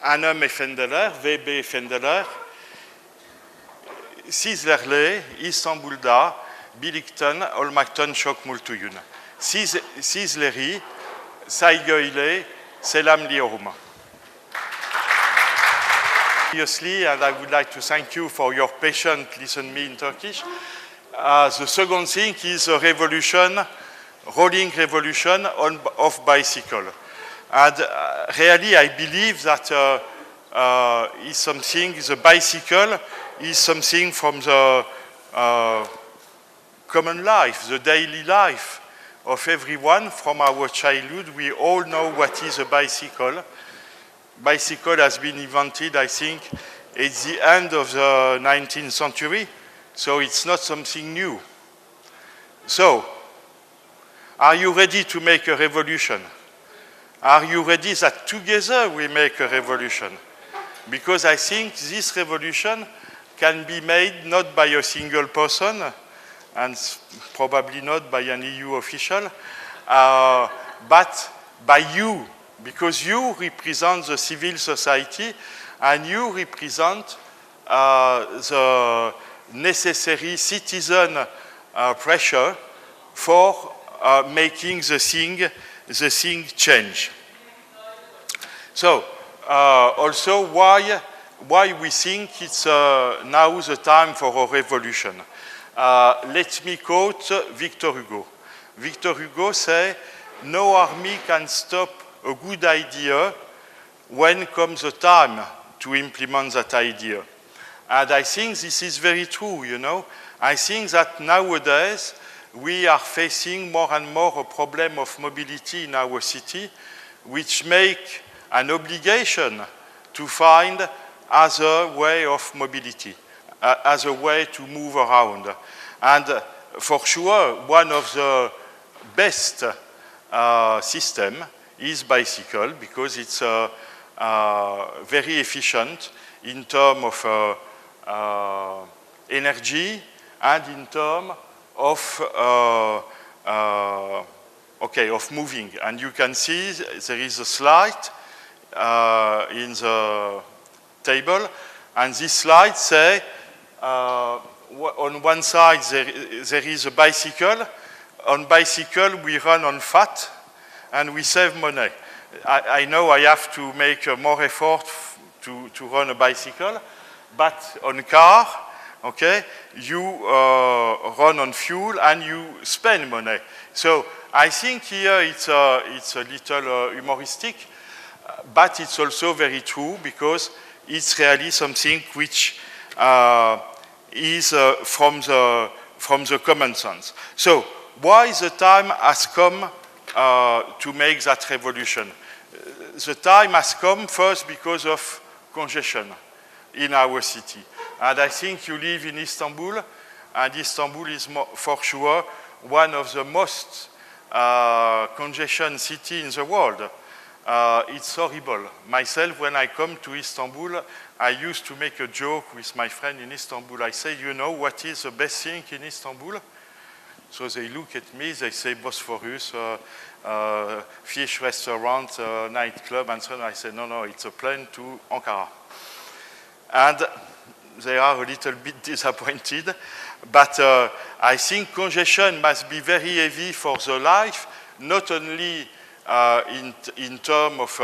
Hanem efendiler, VB efendiler, sizlerle İstanbul'da birlikte olmaktan çok mutluyum. Sizleri saygıyla selamlıyorum. Obviously, and I would like to thank you for your patience listening me in Turkish. The second thing is a revolution, rolling revolution of bicycle. And really, I believe that is something, the bicycle is something from the common life, the daily life of everyone from our childhood. We all know what is a bicycle. Bicycle has been invented, I think, at the end of the 19th century, so it's not something new. So, are you ready to make a revolution? Are you ready that together we make a revolution? Because I think this revolution can be made not by a single person, and probably not by an EU official, but by you, because you represent the civil society and you represent the necessary citizen pressure for making the thing change. So, also why we think it's now the time for a revolution. Let me quote Victor Hugo. Victor Hugo says, "No army can stop a good idea when comes the time to implement that idea." And I think this is very true, you know. I think that nowadays we are facing more and more a problem of mobility in our city, which make an obligation to find other way of mobility, as a way to move around. And for sure, one of the best system is bicycle, because it's very efficient in terms of energy and in terms of of moving. And you can see there is a slide in the table, and this slide say on one side there is a bicycle. On bicycle we run on fat and we save money. I know I have to make more effort to run a bicycle, but on car, okay, you run on fuel and you spend money. So I think here it's a little humoristic, but it's also very true, because it's really something which is from the common sense. So why the time has come to make that revolution? The time has come first because of congestion in our city. And I think you live in Istanbul, and Istanbul is for sure one of the most congestion city in the world. It's horrible. Myself, when I come to Istanbul, I used to make a joke with my friend in Istanbul. I say, you know what is the best thing in Istanbul? So they look at me, they say Bosphorus, fish restaurant, nightclub, and so on. I say, no, it's a plane to Ankara. And they are a little bit disappointed, but I think congestion must be very heavy for the life, not only in terms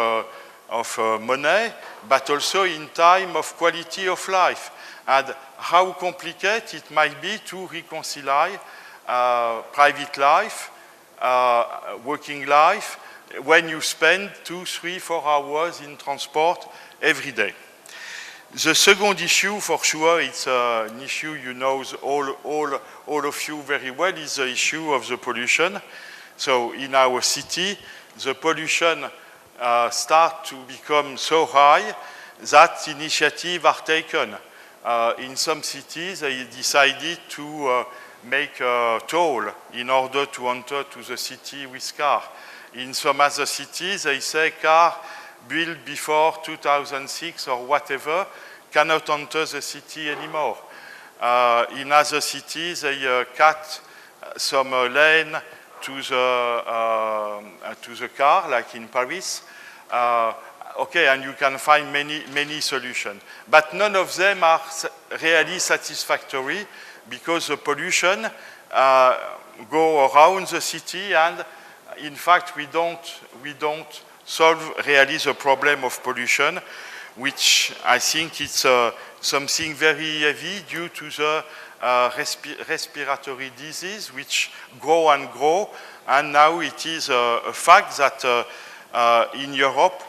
of money, but also in time of quality of life, and how complicated it might be to reconcile private life, working life, when you spend 2, 3, 4 hours in transport every day. The second issue, for sure, it's an issue you know all of you very well, is the issue of the pollution. So in our city, the pollution start to become so high that initiatives are taken. In some cities, they decided to make a toll in order to enter to the city with car. In some other cities, they say car built before 2006 or whatever cannot enter the city anymore. In other cities, they cut some lane to the car, like in Paris. Okay, and you can find many solutions. But none of them are really satisfactory because the pollution go around the city, and in fact we don't solve really the problem of pollution, which I think it's something very heavy due to the respiratory disease which grow and grow, and now it is a fact that in Europe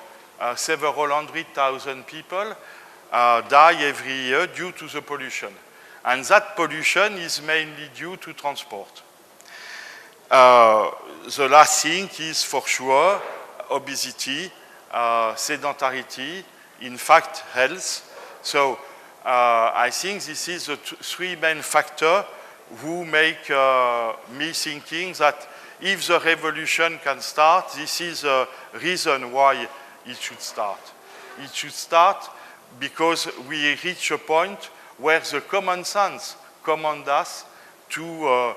several 100,000 people die every year due to the pollution. And that pollution is mainly due to transport. The last thing is for sure obesity, sedentarity, in fact health. So I think this is the three main factors who make me thinking that if the revolution can start, this is a reason why it should start. It should start because we reach a point where the common sense commands us to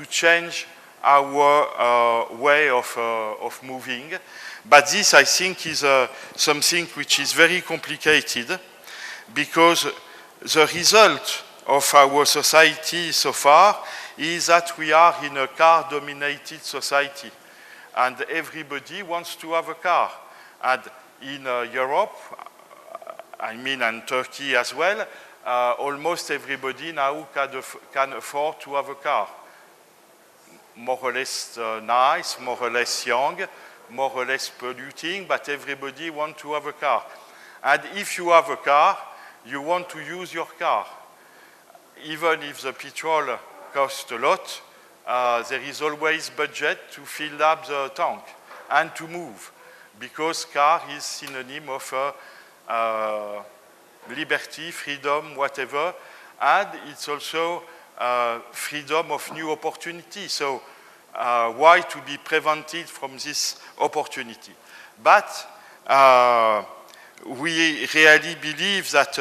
change our way of moving. But this, I think, is something which is very complicated because the result of our society so far is that we are in a car-dominated society, and everybody wants to have a car. And in Europe, I mean, and Turkey as well, almost everybody now can afford to have a car. More or less nice, more or less young, more or less polluting, but everybody wants to have a car. And if you have a car, you want to use your car. Even if the petrol costs a lot, there is always budget to fill up the tank and to move, because car is synonym of liberty, freedom, whatever, and it's also freedom of new opportunity. So why to be prevented from this opportunity? But we really believe that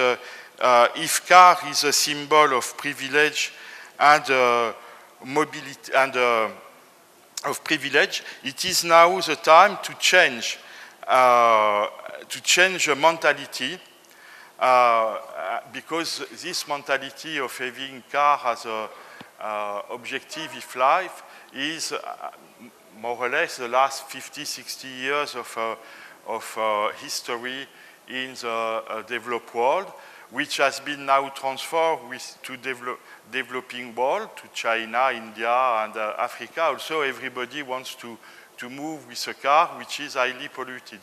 if car is a symbol of privilege and mobility and of privilege, it is now the time to change the mentality, because this mentality of having car as a objective of life is more or less the last 50, 60 years of history in the developed world, which has been now transferred to developing world, to China, India, and Africa. Also, everybody wants to move with a car which is highly polluted.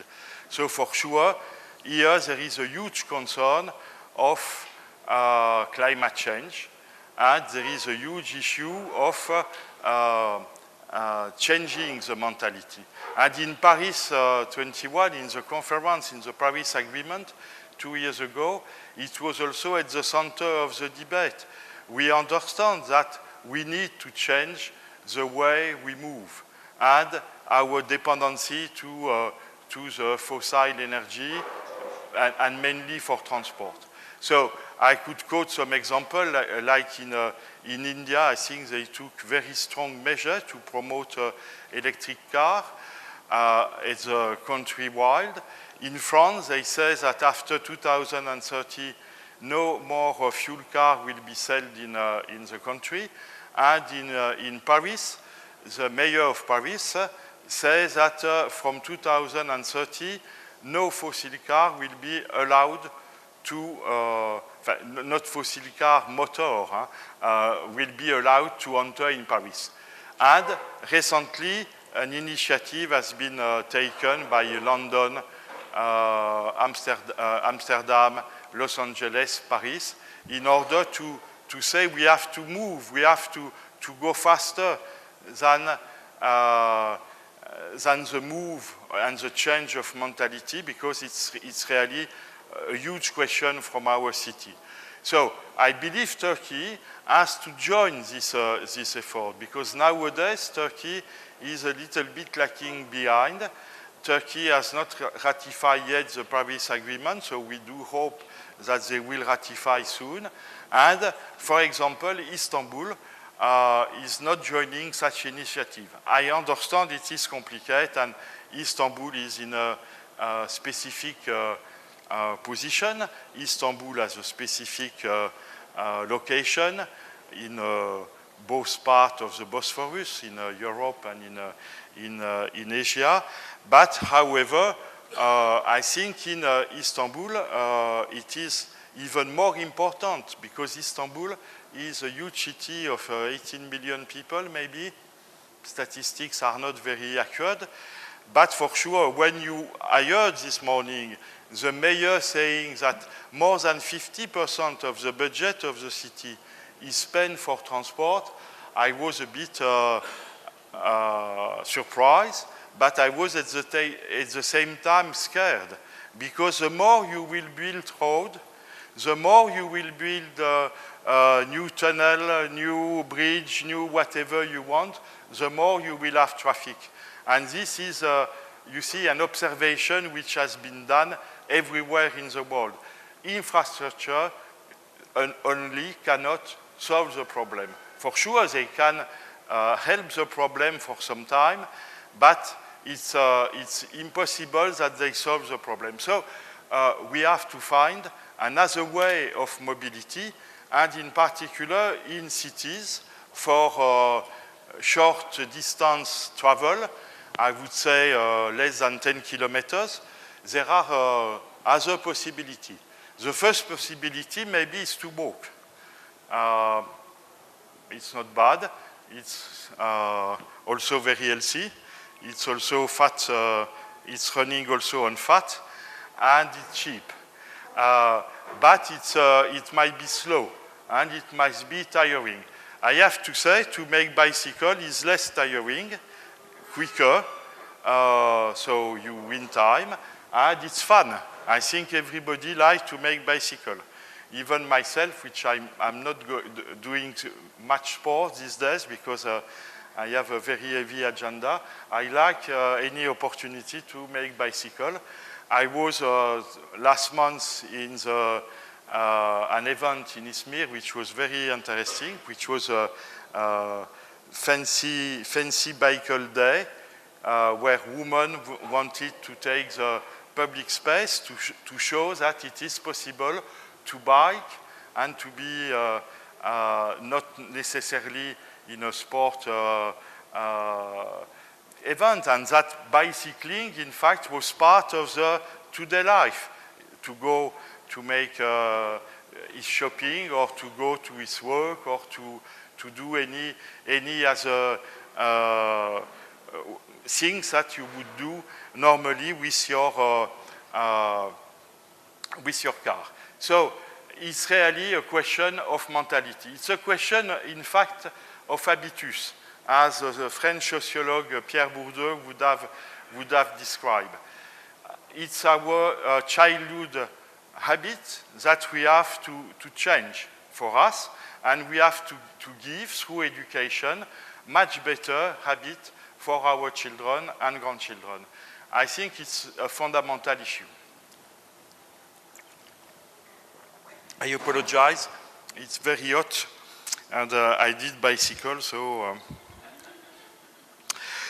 So for sure, here there is a huge concern of climate change, and there is a huge issue of changing the mentality. And in Paris 21, in the conference, in the Paris Agreement, 2 years ago, it was also at the center of the debate. We understand that we need to change the way we move and our dependency to the fossil energy, and mainly for transport. So I could quote some example, like in India, I think they took very strong measures to promote electric car. It's countrywide. In France, they say that after 2030, no more fuel car will be sold in the country. And in Paris, the mayor of Paris says that from 2030, no fossil car will be allowed to, not fossil car motor, will be allowed to enter in Paris. And recently, an initiative has been taken by London, Amsterdam, Los Angeles, Paris, in order to say we have to move, we have to go faster than the move and the change of mentality, because it's really a huge question from our city. So I believe Turkey has to join this effort, because nowadays Turkey is a little bit lagging behind. Turkey has not ratified yet the Paris Agreement, so we do hope that they will ratify soon. And, for example, Istanbul is not joining such initiative. I understand it is complicated, and Istanbul is in a specific position. Istanbul has a specific location in both parts of the Bosphorus, in Europe and in Asia. But, however, I think in Istanbul it is even more important because Istanbul is a huge city of 18 million people, maybe. Statistics are not very accurate. But for sure, when I heard this morning the mayor saying that more than 50% of the budget of the city is spent for transport, I was a bit surprised, but I was at the same time scared, because the more you will build road, the more you will build new tunnel, new bridge, new whatever you want, the more you will have traffic. And this is, you see, an observation which has been done everywhere in the world. Infrastructure only cannot solve the problem. For sure, they can help the problem for some time, but it's impossible that they solve the problem. So we have to find another way of mobility, and in particular in cities for short distance travel, I would say less than 10 kilometers, there are other possibilities. The first possibility maybe is to walk. It's not bad. It's also very healthy. It's also fat. It's running also on fat, and it's cheap. But it might be slow, and it might be tiring. I have to say, to make bicycle is less tiring, quicker, so you win time, and it's fun. I think everybody likes to make bicycle. Even myself, which I'm not doing much sport these days because I have a very heavy agenda, I like any opportunity to make bicycle. I was last month in an event in Izmir, which was very interesting, which was a fancy bicycle day, where women wanted to take the public space to show that it is possible to bike and to be not necessarily in a sport event, and that bicycling, in fact, was part of the today life, to go to make his shopping, or to go to his work, or to do any other things that you would do normally with your car. So it's really a question of mentality. It's a question, in fact, of habitus, as the French sociologue Pierre Bourdieu would have described. It's our childhood habit that we have to change for us, and we have to give, through education, much better habit for our children and grandchildren. I think it's a fundamental issue. I apologize, it's very hot, and I did bicycle, so...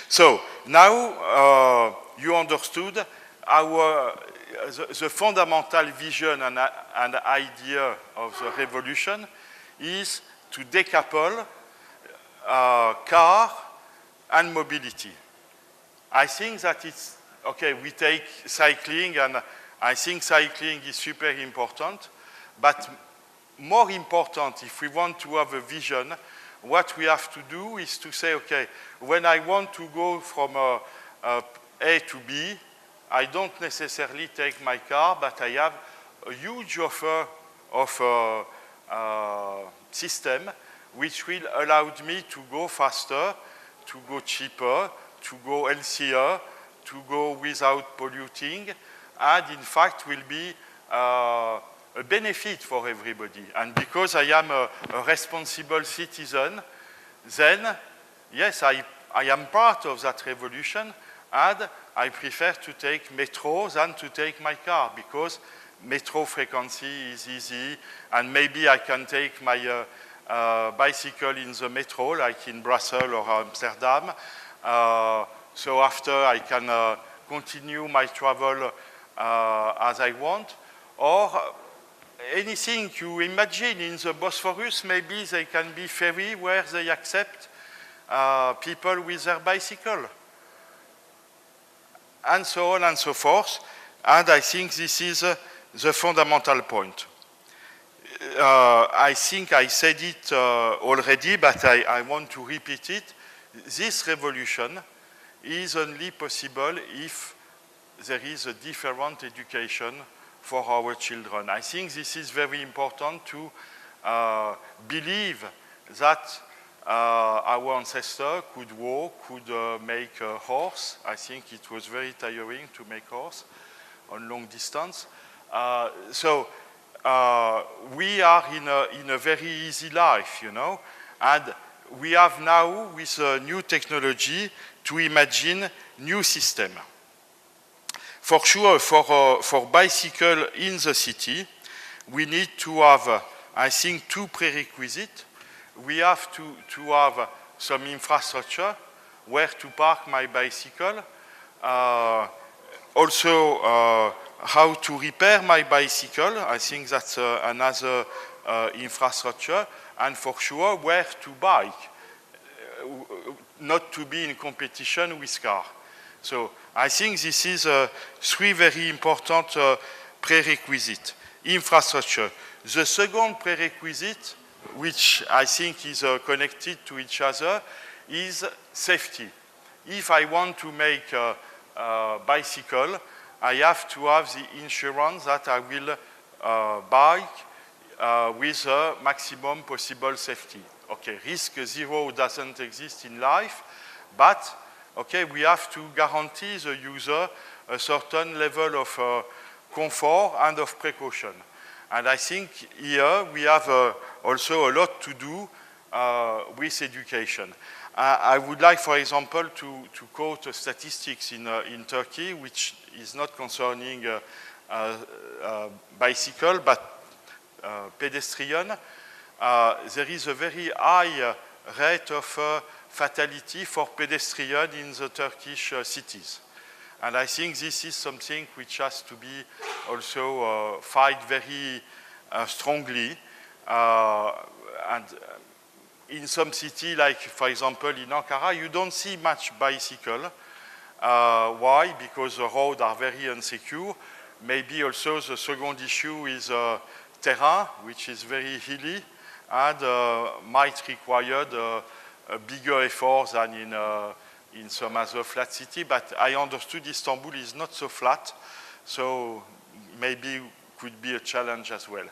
So now you understood the fundamental vision and idea of the revolution is to decouple car and mobility. I think that it's, okay, we take cycling, and I think cycling is super important, but more important, if we want to have a vision, what we have to do is to say, okay, when I want to go from A to B, I don't necessarily take my car, but I have a huge offer of system which will allow me to go faster, to go cheaper, to go healthier, to go without polluting, and in fact will be a benefit for everybody. And because I am a responsible citizen, then, yes, I am part of that revolution, and I prefer to take metro than to take my car, because metro frequency is easy, and maybe I can take my bicycle in the metro, like in Brussels or Amsterdam. So after I can continue my travel as I want, or anything you imagine in the Bosphorus, maybe they can be ferry where they accept people with their bicycle, and so on and so forth. And I think this is the fundamental point. I think I said it already, but I want to repeat it. This revolution is only possible if there is a different education for our children. I think this is very important to believe that our ancestors could walk, could make a horse. I think it was very tiring to make horse on long distance. So we are in a very easy life, you know, and we have now, with new technology, to imagine new system. For sure, for bicycle in the city, we need to have, I think, two prerequisites. We have to have some infrastructure where to park my bicycle. Also, how to repair my bicycle. I think that's another infrastructure. And for sure, where to bike, not to be in competition with car. So I think this is three very important prerequisites. Infrastructure. The second prerequisite, which I think is connected to each other, is safety. If I want to make a bicycle, I have to have the insurance that I will bike with a maximum possible safety. Okay, risk zero doesn't exist in life, but okay, we have to guarantee the user a certain level of comfort and of precaution. And I think here we have also a lot to do with education. I would like, for example, to quote statistics in Turkey, which is not concerning bicycle, but pedestrian. There is a very high rate of fatality for pedestrians in the Turkish cities. And I think this is something which has to be also fight very strongly. And in some city, like for example in Ankara, you don't see much bicycle. Why? Because the roads are very insecure. Maybe also the second issue is terrain, which is very hilly and might require a bigger effort than in some other flat city. But I understood Istanbul is not so flat, so maybe could be a challenge as well.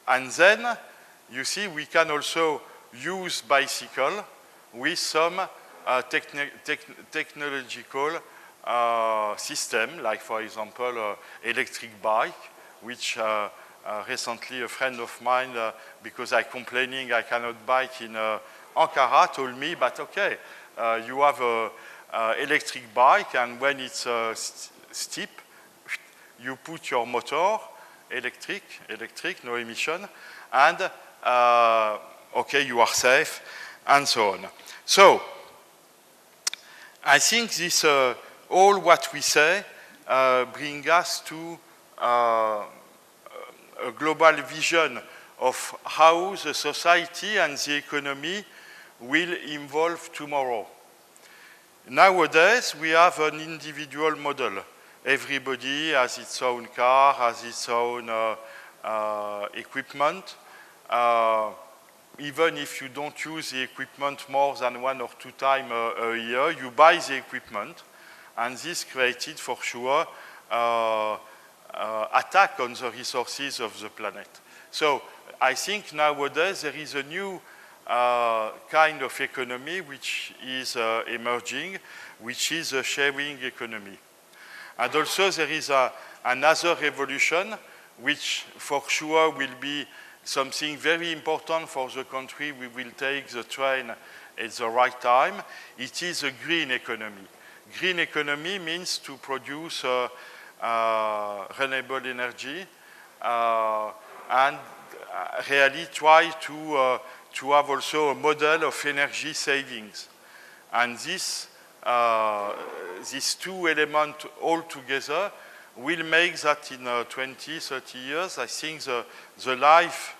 And then, you see, we can also use bicycle with some technological system, like for example, electric bike, which recently a friend of mine, because I'm complaining I cannot bike in Ankara, told me, but okay, you have an electric bike, and when it's steep, you put your motor, electric, no emission, and okay, you are safe, and so on. So, I think this, all what we say, bring us to a global vision of how the society and the economy will evolve tomorrow. Nowadays, we have an individual model. Everybody has its own car, has its own equipment. Even if you don't use the equipment more than 1 or 2 times a year, you buy the equipment, and this created for sure attack on the resources of the planet. So I think nowadays there is a new kind of economy which is emerging, which is a sharing economy. And also there is another revolution which for sure will be something very important for the country. We will take the train at the right time. It is a green economy. Green economy means to produce renewable energy and really try to have also a model of energy savings. And this these two elements all together will make that in 20, 30 years, I think the life,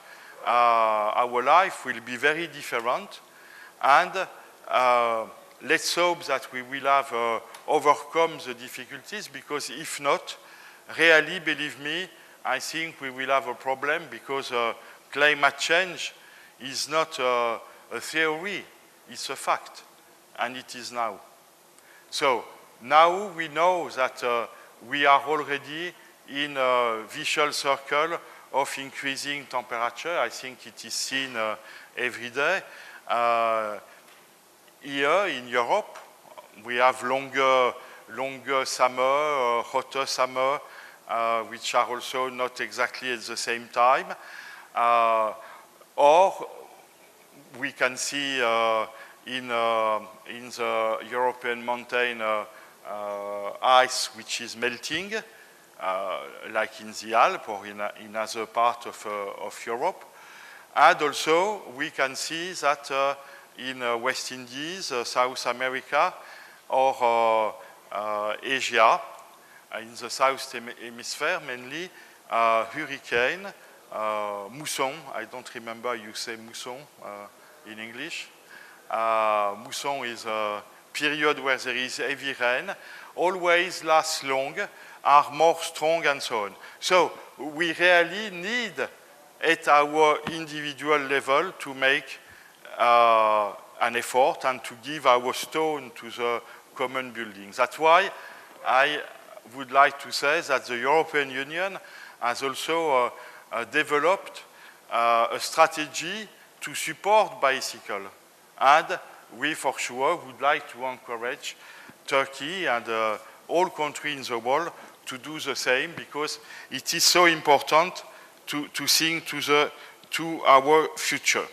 our life will be very different. And let's hope that we will have overcome the difficulties, because if not, really, believe me, I think we will have a problem, because climate change is not a theory, it's a fact, and it is now. So now we know that we are already in a vicious circle of increasing temperature. I think it is seen every day. Here in Europe, we have longer summer, hotter summer, which are also not exactly at the same time. Or we can see in the European mountain ice which is melting, like in the Alps or in other parts of Europe. And also we can see that in West Indies, South America, or Asia, in the South Hemisphere mainly, hurricane, mousson, I don't remember you say mousson in English. Mousson is a period where there is heavy rain, always lasts long, are more strong and so on. So we really need at our individual level to make an effort and to give our stone to the common building. That's why I would like to say that the European Union has also developed a strategy to support bicycle. And we for sure would like to encourage Turkey and all countries in the world to do the same, because it is so important to think to our future.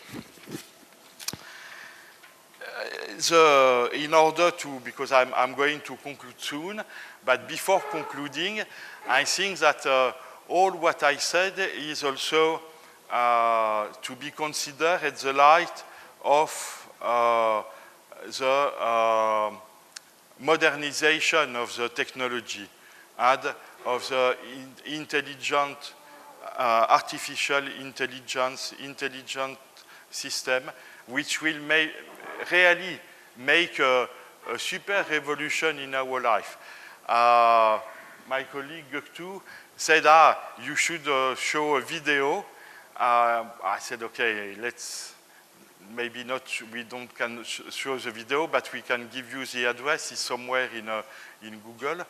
In order to, because I'm going to conclude soon, but before concluding, I think that all what I said is also to be considered at the light of the modernization of the technology and of the intelligent, artificial intelligence, intelligent system, which will really make a super revolution in our life. My colleague Göktuğ said, you should show a video. I said, okay, let's, maybe not, we don't can show the video, but we can give you the address. It's somewhere in Google.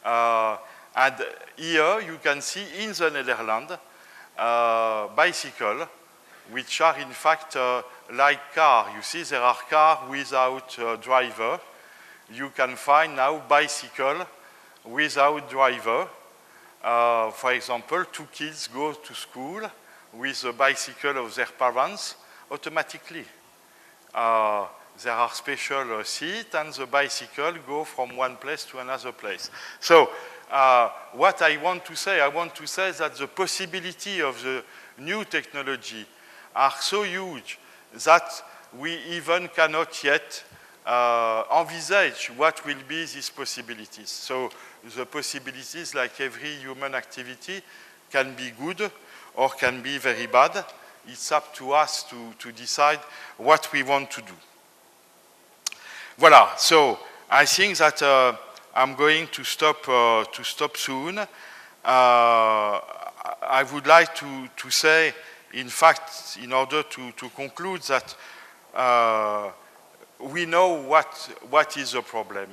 And here you can see in the Netherlands bicycle, which are in fact like car. You see there are cars without driver. You can find now bicycle without driver. For example, two kids go to school with a bicycle of their parents automatically. There are special seats, and the bicycle go from one place to another place. So what I want to say that the possibility of the new technology are so huge that we even cannot yet envisage what will be these possibilities. So the possibilities, like every human activity, can be good or can be very bad. It's up to us to decide what we want to do. Voilà, so I think that I'm going to stop soon. I would like to say, in fact, in order to conclude, that we know what is the problem,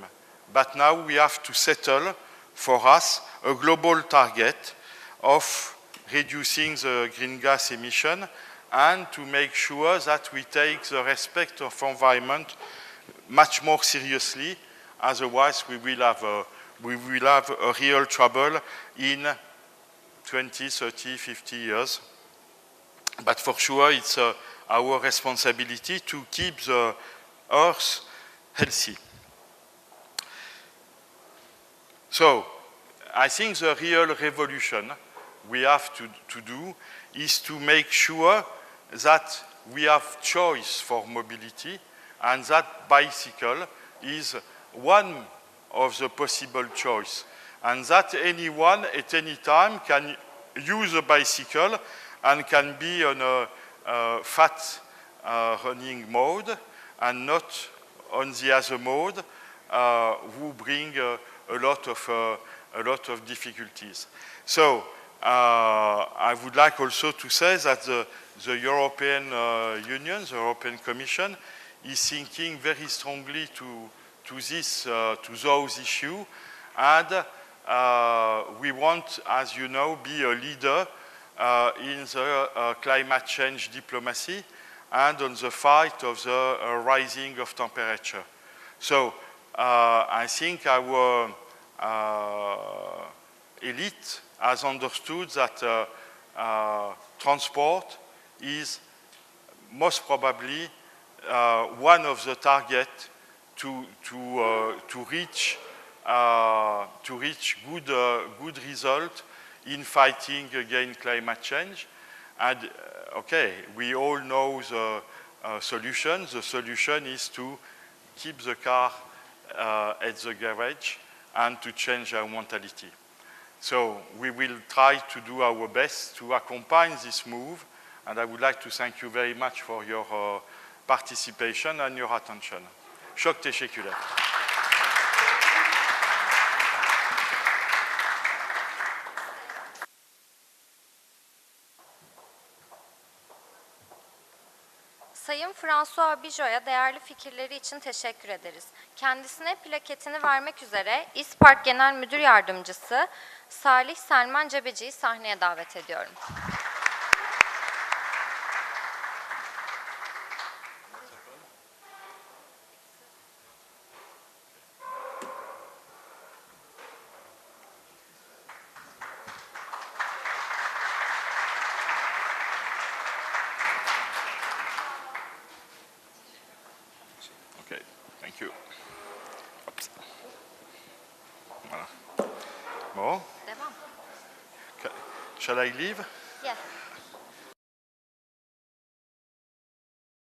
but now we have to settle for us a global target of reducing the green gas emission, and to make sure that we take the respect of environment much more seriously. Otherwise, we will have a real trouble in 20, 30, 50 years. But for sure, it's our responsibility to keep the Earth healthy. So, I think the real revolution we have to do is to make sure that we have choice for mobility, and that bicycle is one of the possible choice, and that anyone at any time can use a bicycle and can be on a fat running mode and not on the other mode, who bring a lot of difficulties. So I would like also to say that the European Union, the European Commission, is thinking very strongly to those issues, and we want, as you know, be a leader in the climate change diplomacy and on the fight of the rising of temperature. So I think our elite has understood that transport is most probably one of the targets to reach good result in fighting against climate change. And okay, we all know the solution. The solution is to keep the car at the garage and to change our mentality. So we will try to do our best to accompany this move, and I would like to thank you very much for your participation and your attention. Choc téchéculaire. Sayın François Bijo'ya değerli fikirleri için teşekkür ederiz. Kendisine plaketini vermek üzere İSPARK Genel Müdür Yardımcısı Salih Selman Cebeci'yi sahneye davet ediyorum. Okay, thank you. Oops. Voilà. Bon. Devam. Shall I leave? Yes.